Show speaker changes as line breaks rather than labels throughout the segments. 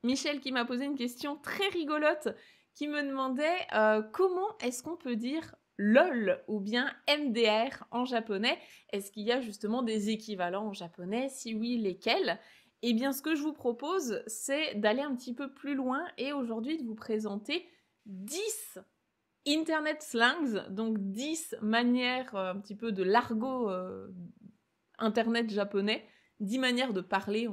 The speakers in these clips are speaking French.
Michel qui m'a posé une question très rigolote, qui me demandait comment est-ce qu'on peut dire LOL ou bien MDR en japonais? Est-ce qu'il y a justement des équivalents en japonais? Si oui, lesquels? Eh bien, ce que je vous propose, c'est d'aller un petit peu plus loin et aujourd'hui de vous présenter 10 internet slangs, donc 10 manières un petit peu de l'argot internet japonais, 10 manières de parler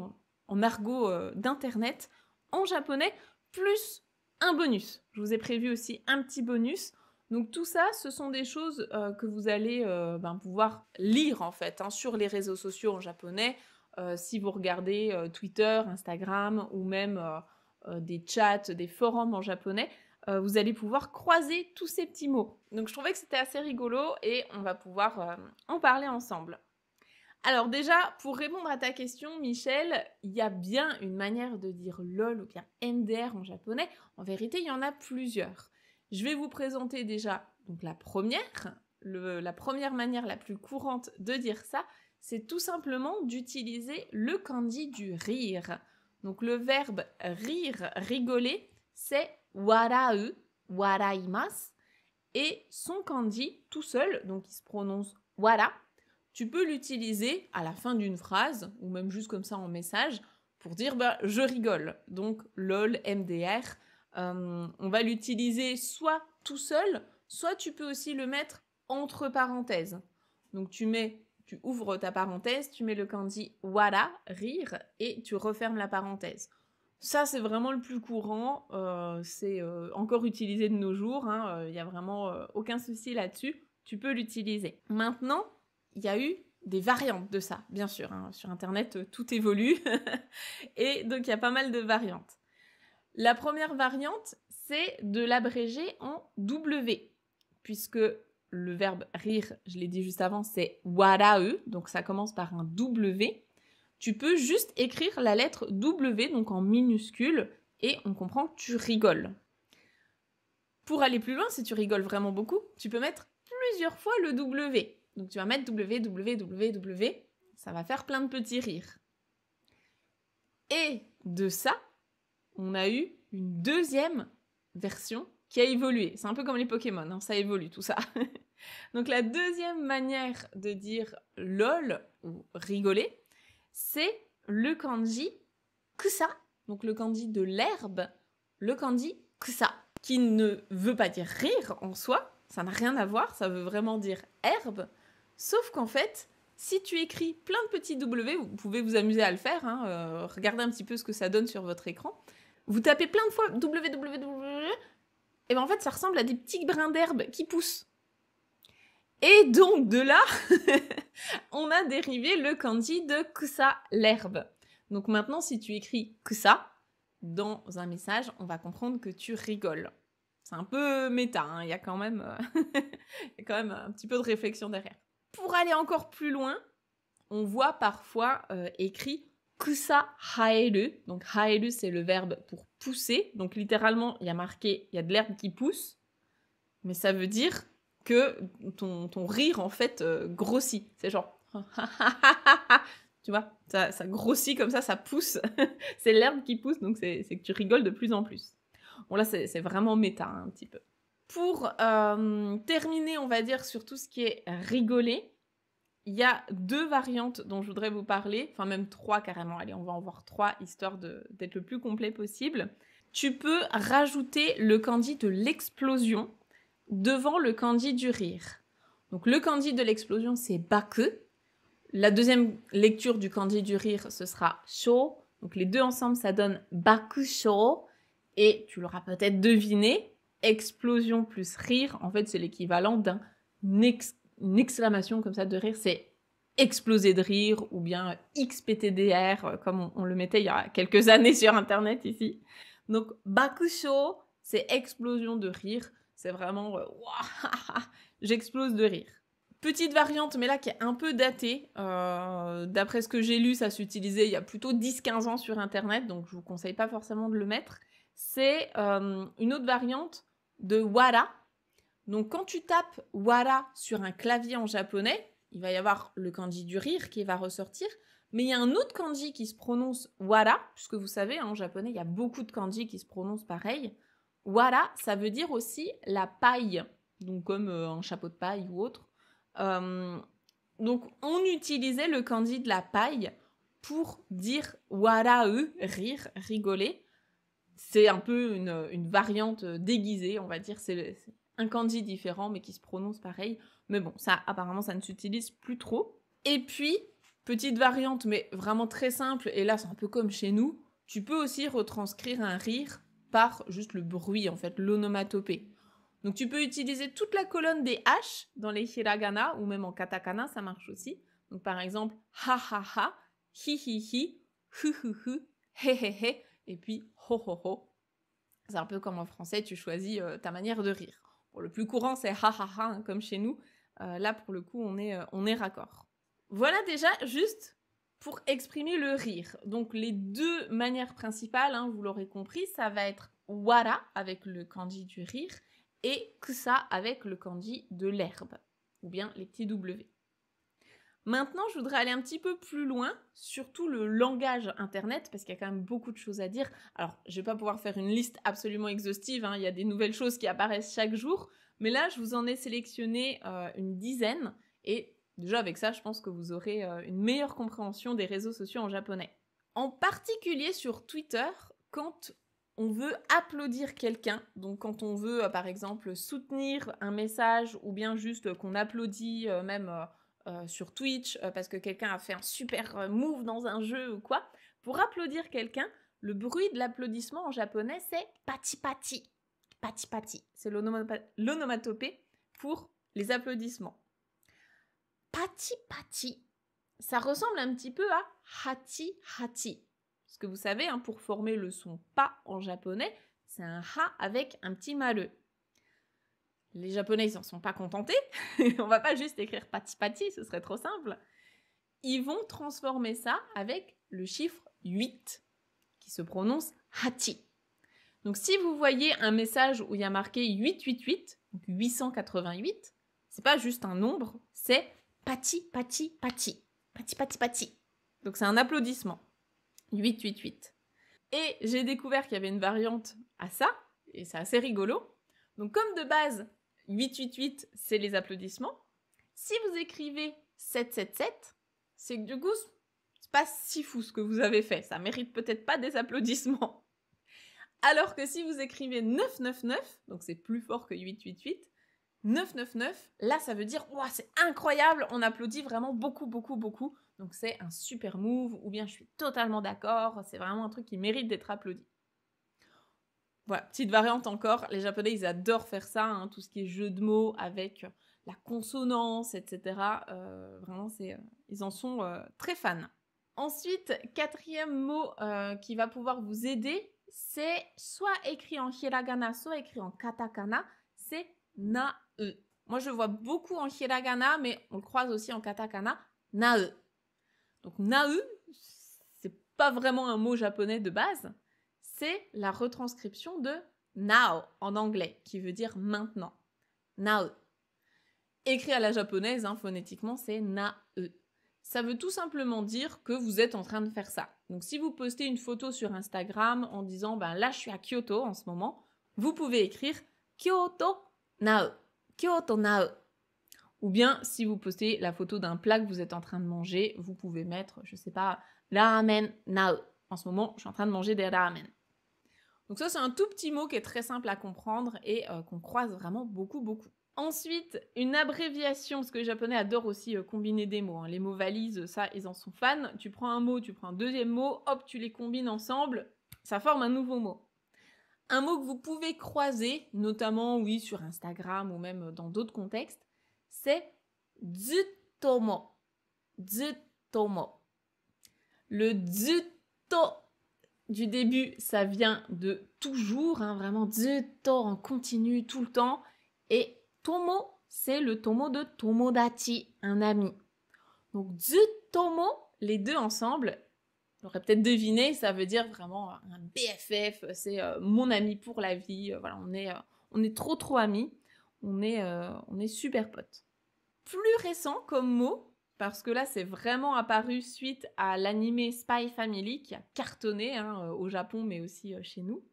en argot d'internet en japonais, plus un bonus. Je vous ai prévu aussi un petit bonus. Donc tout ça, ce sont des choses que vous allez pouvoir lire en fait sur les réseaux sociaux en japonais. Si vous regardez Twitter, Instagram ou même des chats, des forums en japonais, vous allez pouvoir croiser tous ces petits mots. Donc je trouvais que c'était assez rigolo et on va pouvoir en parler ensemble. Alors déjà, pour répondre à ta question, Michel, il y a bien une manière de dire LOL ou bien MDR en japonais. En vérité, il y en a plusieurs. Je vais vous présenter déjà donc la première. La première manière la plus courante de dire ça, c'est tout simplement d'utiliser le kanji du rire. Donc le verbe rire, rigoler, c'est warau, waraimasu. Et son kanji tout seul, donc il se prononce wara, tu peux l'utiliser à la fin d'une phrase, ou même juste comme ça en message, pour dire je rigole. Donc lol, MDR. On va l'utiliser soit tout seul, soit tu peux aussi le mettre entre parenthèses. Donc tu ouvres ta parenthèse, tu mets le kanji wara, rire, et tu refermes la parenthèse. Ça, c'est vraiment le plus courant. C'est encore utilisé de nos jours. Il n'y a vraiment aucun souci là-dessus. Tu peux l'utiliser. Maintenant, il y a eu des variantes de ça, bien sûr. Sur Internet, tout évolue. Et donc, il y a pas mal de variantes. La première variante, c'est de l'abréger en W, puisque le verbe rire, je l'ai dit juste avant, c'est warau, donc ça commence par un W. Tu peux juste écrire la lettre W, donc en minuscule, et on comprend que tu rigoles. Pour aller plus loin, si tu rigoles vraiment beaucoup, tu peux mettre plusieurs fois le W. Donc tu vas mettre W, W, W, W, ça va faire plein de petits rires. Et de ça, on a eu une deuxième version qui a évolué. C'est un peu comme les Pokémon, ça évolue tout ça. Donc la deuxième manière de dire lol ou rigoler, c'est le kanji kusa, donc le kanji de l'herbe, le kanji kusa, qui ne veut pas dire rire en soi, ça n'a rien à voir, ça veut vraiment dire herbe, sauf qu'en fait, si tu écris plein de petits W, vous pouvez vous amuser à le faire, regardez un petit peu ce que ça donne sur votre écran, vous tapez plein de fois www, et bien en fait ça ressemble à des petits brins d'herbe qui poussent. Et donc de là, on a dérivé le kanji de kusa, l'herbe. Donc maintenant, si tu écris kusa dans un message, on va comprendre que tu rigoles. C'est un peu méta, il y a quand même un petit peu de réflexion derrière. Pour aller encore plus loin, on voit parfois écrit kusa haeru. Donc haeru, c'est le verbe pour pousser. Donc littéralement, il y a marqué, il y a de l'herbe qui pousse. Mais ça veut dire que ton rire, en fait, grossit. C'est genre... tu vois, ça grossit comme ça pousse. C'est l'herbe qui pousse, donc c'est que tu rigoles de plus en plus. Bon, là, c'est vraiment méta, un petit peu. Pour terminer, on va dire, sur tout ce qui est rigoler, il y a 2 variantes dont je voudrais vous parler, enfin même 3 carrément. Allez, on va en voir 3, histoire d'être le plus complet possible. Tu peux rajouter le kanji de l'explosion devant le kanji du rire. Donc le kanji de l'explosion, c'est baku. La deuxième lecture du kanji du rire, ce sera sho. Donc les deux ensemble, ça donne bakusho. Et tu l'auras peut-être deviné, explosion plus rire, en fait, c'est l'équivalent d'une exclamation comme ça de rire. C'est exploser de rire ou bien XPTDR, comme on le mettait il y a quelques années sur Internet ici. Donc bakusho, c'est explosion de rire. C'est vraiment j'explose de rire. Petite variante, mais là qui est un peu datée. D'après ce que j'ai lu, ça s'utilisait il y a plutôt 10-15 ans sur Internet, donc je vous conseille pas forcément de le mettre. C'est une autre variante de wara. Donc quand tu tapes wara sur un clavier en japonais, il va y avoir le kanji du rire qui va ressortir, Mais il y a un autre kanji qui se prononce wara, puisque vous savez, en japonais, il y a beaucoup de kanji qui se prononcent pareil. Wara, ça veut dire aussi la paille, donc comme un chapeau de paille ou autre. Donc, on utilisait le kanji de la paille pour dire warae, rire, rigoler. C'est un peu une variante déguisée, on va dire. C'est un kanji différent, mais qui se prononce pareil. Mais bon, ça, apparemment, ça ne s'utilise plus trop. Et puis, petite variante, mais vraiment très simple, et là, c'est un peu comme chez nous, tu peux aussi retranscrire un rire par juste le bruit, en fait, l'onomatopée. Donc, tu peux utiliser toute la colonne des H dans les hiragana, ou même en katakana, ça marche aussi. Donc, par exemple, ha ha ha, hi hi hi, hu hu hu, he he he, et puis ho ho ho. C'est un peu comme en français, tu choisis ta manière de rire. Bon, le plus courant, c'est ha ha ha, hein, comme chez nous. Là, pour le coup, on est raccord. Voilà déjà juste pour exprimer le rire. Donc, les deux manières principales, hein, vous l'aurez compris, ça va être wara avec le kanji du rire et kusa avec le kanji de l'herbe, ou bien les petits W. Maintenant, je voudrais aller un petit peu plus loin, surtout le langage internet, parce qu'il y a quand même beaucoup de choses à dire. Alors, je ne vais pas pouvoir faire une liste absolument exhaustive, hein, il y a des nouvelles choses qui apparaissent chaque jour, mais là, je vous en ai sélectionné une dizaine, et déjà avec ça, je pense que vous aurez une meilleure compréhension des réseaux sociaux en japonais. En particulier sur Twitter, quand on veut applaudir quelqu'un, donc quand on veut, par exemple, soutenir un message, ou bien juste qu'on applaudit même... sur Twitch parce que quelqu'un a fait un super move dans un jeu ou quoi. Pour applaudir quelqu'un, le bruit de l'applaudissement en japonais, c'est pati pati. Pati pati. C'est l'onomatopée pour les applaudissements. Pati pati, ça ressemble un petit peu à hati hati. Parce que vous savez, hein, pour former le son pa en japonais, c'est un ha avec un petit maleux. Les Japonais, ils s'en sont pas contentés. On va pas juste écrire pati pati, ce serait trop simple. Ils vont transformer ça avec le chiffre 8, qui se prononce hati. Donc si vous voyez un message où il y a marqué 888, donc 888, c'est pas juste un nombre, c'est pati pati pati. Pati pati pati. Donc c'est un applaudissement. 888. Et j'ai découvert qu'il y avait une variante à ça, et c'est assez rigolo. Donc comme de base, 888, c'est les applaudissements. Si vous écrivez 777, c'est que du coup, c'est pas si fou ce que vous avez fait. Ça mérite peut-être pas des applaudissements. Alors que si vous écrivez 999, donc c'est plus fort que 888, 999, là ça veut dire « Ouah, c'est incroyable, on applaudit vraiment beaucoup, beaucoup, beaucoup ». Donc c'est un super move, ou bien je suis totalement d'accord, c'est vraiment un truc qui mérite d'être applaudi. Voilà, petite variante encore, les Japonais, ils adorent faire ça, hein, tout ce qui est jeu de mots avec la consonance, etc. Vraiment, ils en sont très fans. Ensuite, quatrième mot qui va pouvoir vous aider, c'est soit écrit en hiragana, soit écrit en katakana, c'est nae. Moi, je le vois beaucoup en hiragana, mais on le croise aussi en katakana, nae. Donc, nae, c'est pas vraiment un mot japonais de base, c'est la retranscription de now en anglais, qui veut dire maintenant. Now. Écrit à la japonaise, hein, phonétiquement, c'est nae. Ça veut tout simplement dire que vous êtes en train de faire ça. Donc si vous postez une photo sur Instagram en disant ben là je suis à Kyoto en ce moment, vous pouvez écrire Kyoto now. Kyoto now. Ou bien si vous postez la photo d'un plat que vous êtes en train de manger, vous pouvez mettre, je sais pas, ramen now. En ce moment, je suis en train de manger des ramen. Donc ça, c'est un tout petit mot qui est très simple à comprendre et qu'on croise vraiment beaucoup, beaucoup. Ensuite, une abréviation, parce que les Japonais adorent aussi combiner des mots. Hein. Les mots valises, ça, ils en sont fans. Tu prends un mot, tu prends un deuxième mot, hop, tu les combines ensemble, ça forme un nouveau mot. Un mot que vous pouvez croiser, notamment, oui, sur Instagram ou même dans d'autres contextes, c'est zutomo. Zutomo. Le zuto du début, ça vient de toujours, hein, vraiment zuto en continu tout le temps. Et tomo, c'est le tomo de tomodachi, un ami. Donc zutomo, les deux ensemble, on aurait peut-être deviné, ça veut dire vraiment un BFF, c'est mon ami pour la vie. Voilà, on est trop amis, on est super potes. Plus récent comme mot, parce que là, c'est vraiment apparu suite à l'anime Spy Family qui a cartonné hein, au Japon, mais aussi chez nous.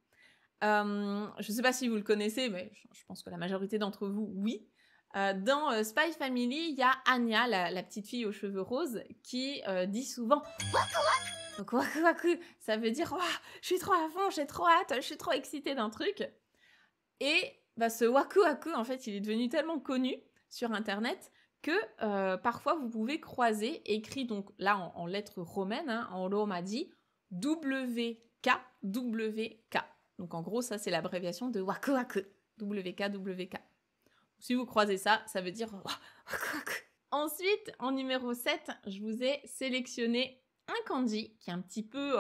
Je ne sais pas si vous le connaissez, mais je pense que la majorité d'entre vous, oui. Dans Spy Family, il y a Anya, la petite fille aux cheveux roses, qui dit souvent « Donc waku waku », ça veut dire oh, « Je suis trop à fond, j'ai trop hâte, je suis trop excitée d'un truc ». Et bah, ce waku waku, en fait, il est devenu tellement connu sur Internet que parfois vous pouvez croiser, écrit donc là en lettres romaines, hein, en romaji, WK, WK. Donc en gros, ça c'est l'abréviation de waku waku, WK, WK. Si vous croisez ça, ça veut dire waku waku. Ensuite, en numéro 7, je vous ai sélectionné un kanji qui est un petit peu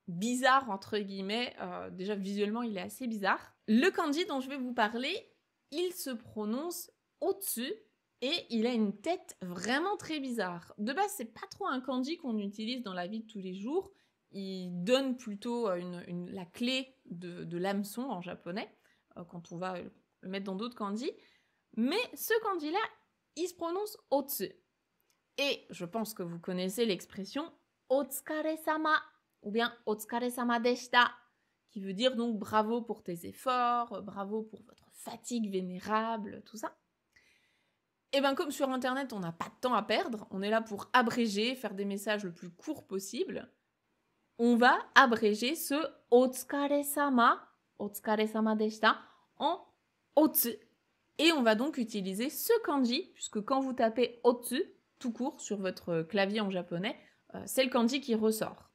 bizarre, entre guillemets. Déjà, visuellement, il est assez bizarre. Le kanji dont je vais vous parler, il se prononce Otsu et il a une tête vraiment très bizarre. De base, c'est pas trop un kanji qu'on utilise dans la vie de tous les jours. Il donne plutôt la clé de l'hameçon en japonais, quand on va le mettre dans d'autres kanji. Mais ce kanji-là, il se prononce Otsu. Et je pense que vous connaissez l'expression Otsukare-sama ou bien Otsukare-sama deshita, qui veut dire donc bravo pour tes efforts, bravo pour votre fatigue vénérable, tout ça. Et bien comme sur Internet, on n'a pas de temps à perdre, on est là pour abréger, faire des messages le plus court possible. On va abréger ce Otsukare-sama, Otsukare-sama deshita en Otsu. Et on va donc utiliser ce kanji, puisque quand vous tapez Otsu, tout court, sur votre clavier en japonais, c'est le kanji qui ressort.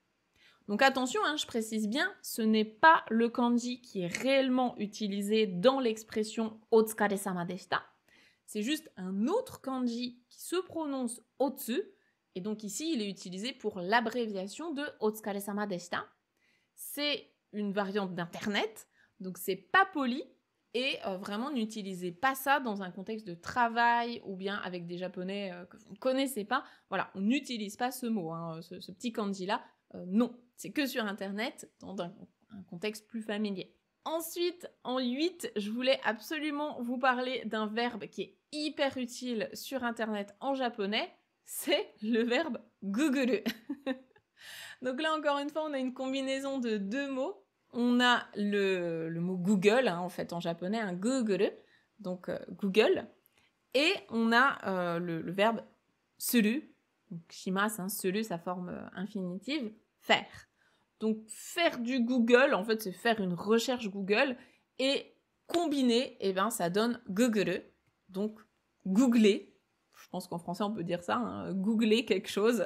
Donc attention, hein, je précise bien, ce n'est pas le kanji qui est réellement utilisé dans l'expression Otsukare-sama deshita. C'est juste un autre kanji qui se prononce Otsu, et donc ici, il est utilisé pour l'abréviation de Otsukare-sama deshita. C'est une variante d'Internet, donc c'est pas poli, et vraiment n'utilisez pas ça dans un contexte de travail ou bien avec des japonais que vous ne connaissez pas. Voilà, on n'utilise pas ce mot, hein, ce petit kanji-là. Non, c'est que sur Internet, dans un contexte plus familier. Ensuite, en 8, je voulais absolument vous parler d'un verbe qui est hyper utile sur Internet en japonais. C'est le verbe guguru. Donc là, encore une fois, on a une combinaison de deux mots. On a le mot Google, hein, en fait, en japonais, un guguru, donc Google. Et on a le verbe suru, donc shimasu, hein, suru, sa forme infinitive, faire. Donc faire du Google, en fait, c'est faire une recherche Google, et combiner, eh ben, ça donne guguru, donc googler. Je pense qu'en français, on peut dire ça, hein, googler quelque chose,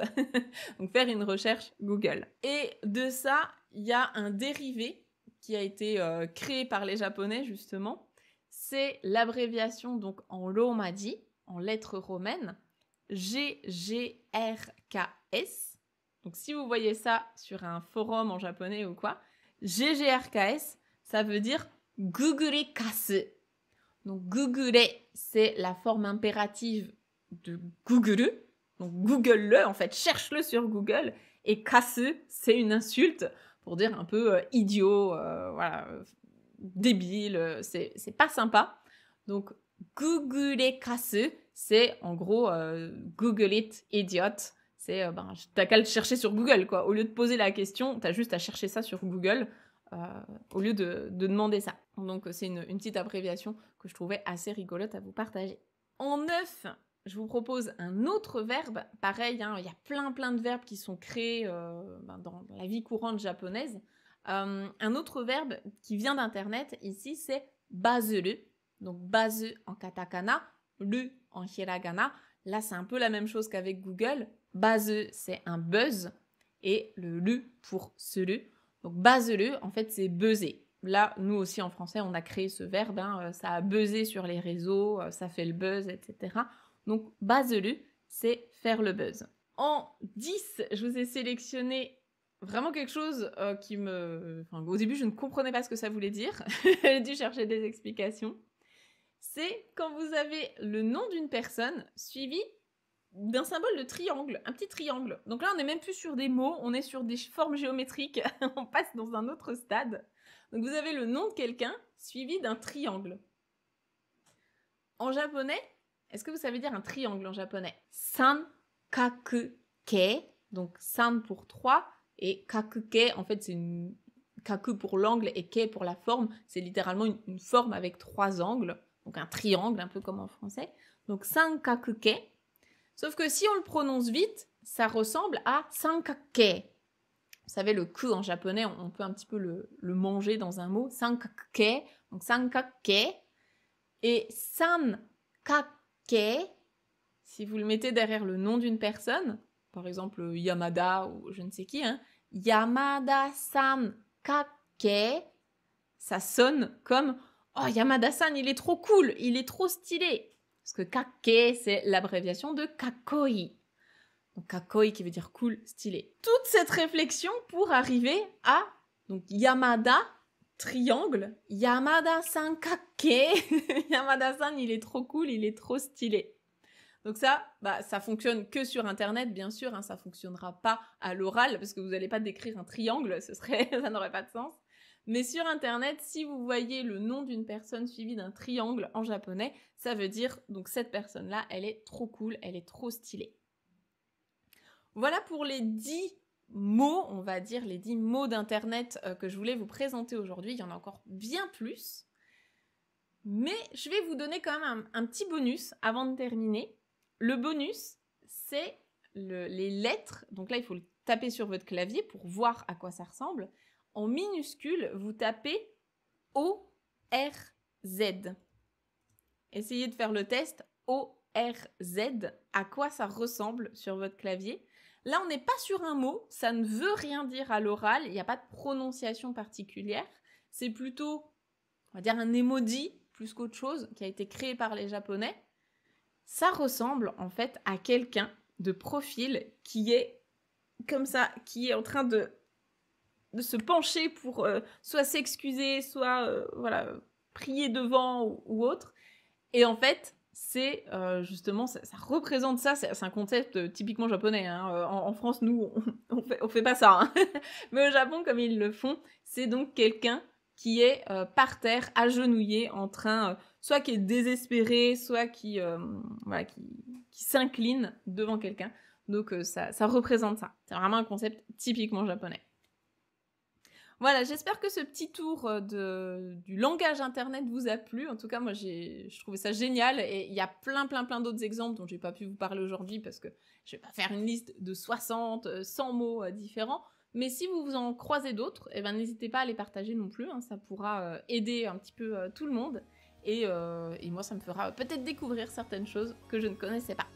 donc faire une recherche Google. Et de ça, il y a un dérivé qui a été créé par les Japonais, justement. C'est l'abréviation, donc en romaji, en lettres romaines, GGRKS. Donc si vous voyez ça sur un forum en japonais ou quoi, GGRKS, ça veut dire gugurekasu. Donc gugure, c'est la forme impérative de guguru, donc Google-le, en fait, cherche-le sur Google, et kasu, c'est une insulte pour dire un peu idiot, voilà, débile, c'est pas sympa. Donc gugurekasu, c'est en gros Google it, idiot. C'est t'as qu'à le chercher sur Google, quoi. Au lieu de poser la question, t'as juste à chercher ça sur Google au lieu de demander ça. Donc c'est une petite abréviation que je trouvais assez rigolote à vous partager. En 9, je vous propose un autre verbe. Pareil, hein, il y a plein de verbes qui sont créés dans la vie courante japonaise. Un autre verbe qui vient d'Internet, ici, c'est bazuru. Donc bazu en katakana, lu en hiragana. Là, c'est un peu la même chose qu'avec Google. Bazu, c'est un buzz, et le lu pour suru. Donc bazuru, en fait, c'est buzzer. Là, nous aussi en français, on a créé ce verbe, hein, ça a buzzé sur les réseaux, ça fait le buzz, etc. Donc bazuru, c'est faire le buzz. En 10, je vous ai sélectionné vraiment quelque chose qui me... Enfin, au début, je ne comprenais pas ce que ça voulait dire. J'ai dû chercher des explications. C'est quand vous avez le nom d'une personne suivi d'un symbole de triangle, un petit triangle. Donc là, on n'est même plus sur des mots, on est sur des formes géométriques. On passe dans un autre stade. Donc vous avez le nom de quelqu'un suivi d'un triangle. En japonais, est-ce que vous savez dire un triangle en japonais? San kakuke, donc san pour 3, et kakuke, en fait, c'est une kaku pour l'angle et ke pour la forme. C'est littéralement une forme avec 3 angles, donc un triangle, un peu comme en français. Donc sankakuke. Sauf que si on le prononce vite, ça ressemble à sankake. Vous savez, le ku en japonais, on peut un petit peu le manger dans un mot. Sankake, donc sankake. Et sankake, si vous le mettez derrière le nom d'une personne, par exemple Yamada ou je ne sais qui, hein, Yamada-san kake, ça sonne comme « Oh, Yamada-san, il est trop cool, il est trop stylé !» Parce que kake, c'est l'abréviation de kakoi. Donc kakoi qui veut dire cool, stylé. Toute cette réflexion pour arriver à donc Yamada, triangle, Yamada-san kake, Yamada-san, il est trop cool, il est trop stylé. Donc ça, ça fonctionne que sur Internet, bien sûr, hein, ça fonctionnera pas à l'oral, parce que vous n'allez pas décrire un triangle, ça n'aurait pas de sens. Mais sur Internet, si vous voyez le nom d'une personne suivi d'un triangle en japonais, ça veut dire, donc cette personne-là, elle est trop cool, elle est trop stylée. Voilà pour les 10 mots, on va dire, les 10 mots d'Internet que je voulais vous présenter aujourd'hui. Il y en a encore bien plus. Mais je vais vous donner quand même un petit bonus avant de terminer. Le bonus, c'est les lettres. Donc là, il faut le taper sur votre clavier pour voir à quoi ça ressemble. En minuscule, vous tapez O-R-Z. Essayez de faire le test O-R-Z, à quoi ça ressemble sur votre clavier. Là, on n'est pas sur un mot, ça ne veut rien dire à l'oral, il n'y a pas de prononciation particulière. C'est plutôt, on va dire, un emoji plus qu'autre chose qui a été créé par les Japonais. Ça ressemble en fait à quelqu'un de profil qui est comme ça, qui est en train de se pencher pour soit s'excuser, soit voilà, prier devant ou autre. Et en fait, c'est justement, ça représente ça, c'est un concept typiquement japonais. Hein. En France, nous, on fait pas ça. Hein. Mais au Japon, comme ils le font, c'est donc quelqu'un qui est par terre, agenouillé, en train, soit qui est désespéré, soit qui s'incline devant quelqu'un. Donc ça représente ça. C'est vraiment un concept typiquement japonais. Voilà, j'espère que ce petit tour du langage Internet vous a plu. En tout cas, moi, je trouvais ça génial. Et il y a plein d'autres exemples dont je n'ai pas pu vous parler aujourd'hui parce que je ne vais pas faire une liste de 60, 100 mots différents. Mais si vous en croisez d'autres, eh ben, n'hésitez pas à les partager non plus. Hein, ça pourra aider un petit peu tout le monde. Et moi, ça me fera peut-être découvrir certaines choses que je ne connaissais pas.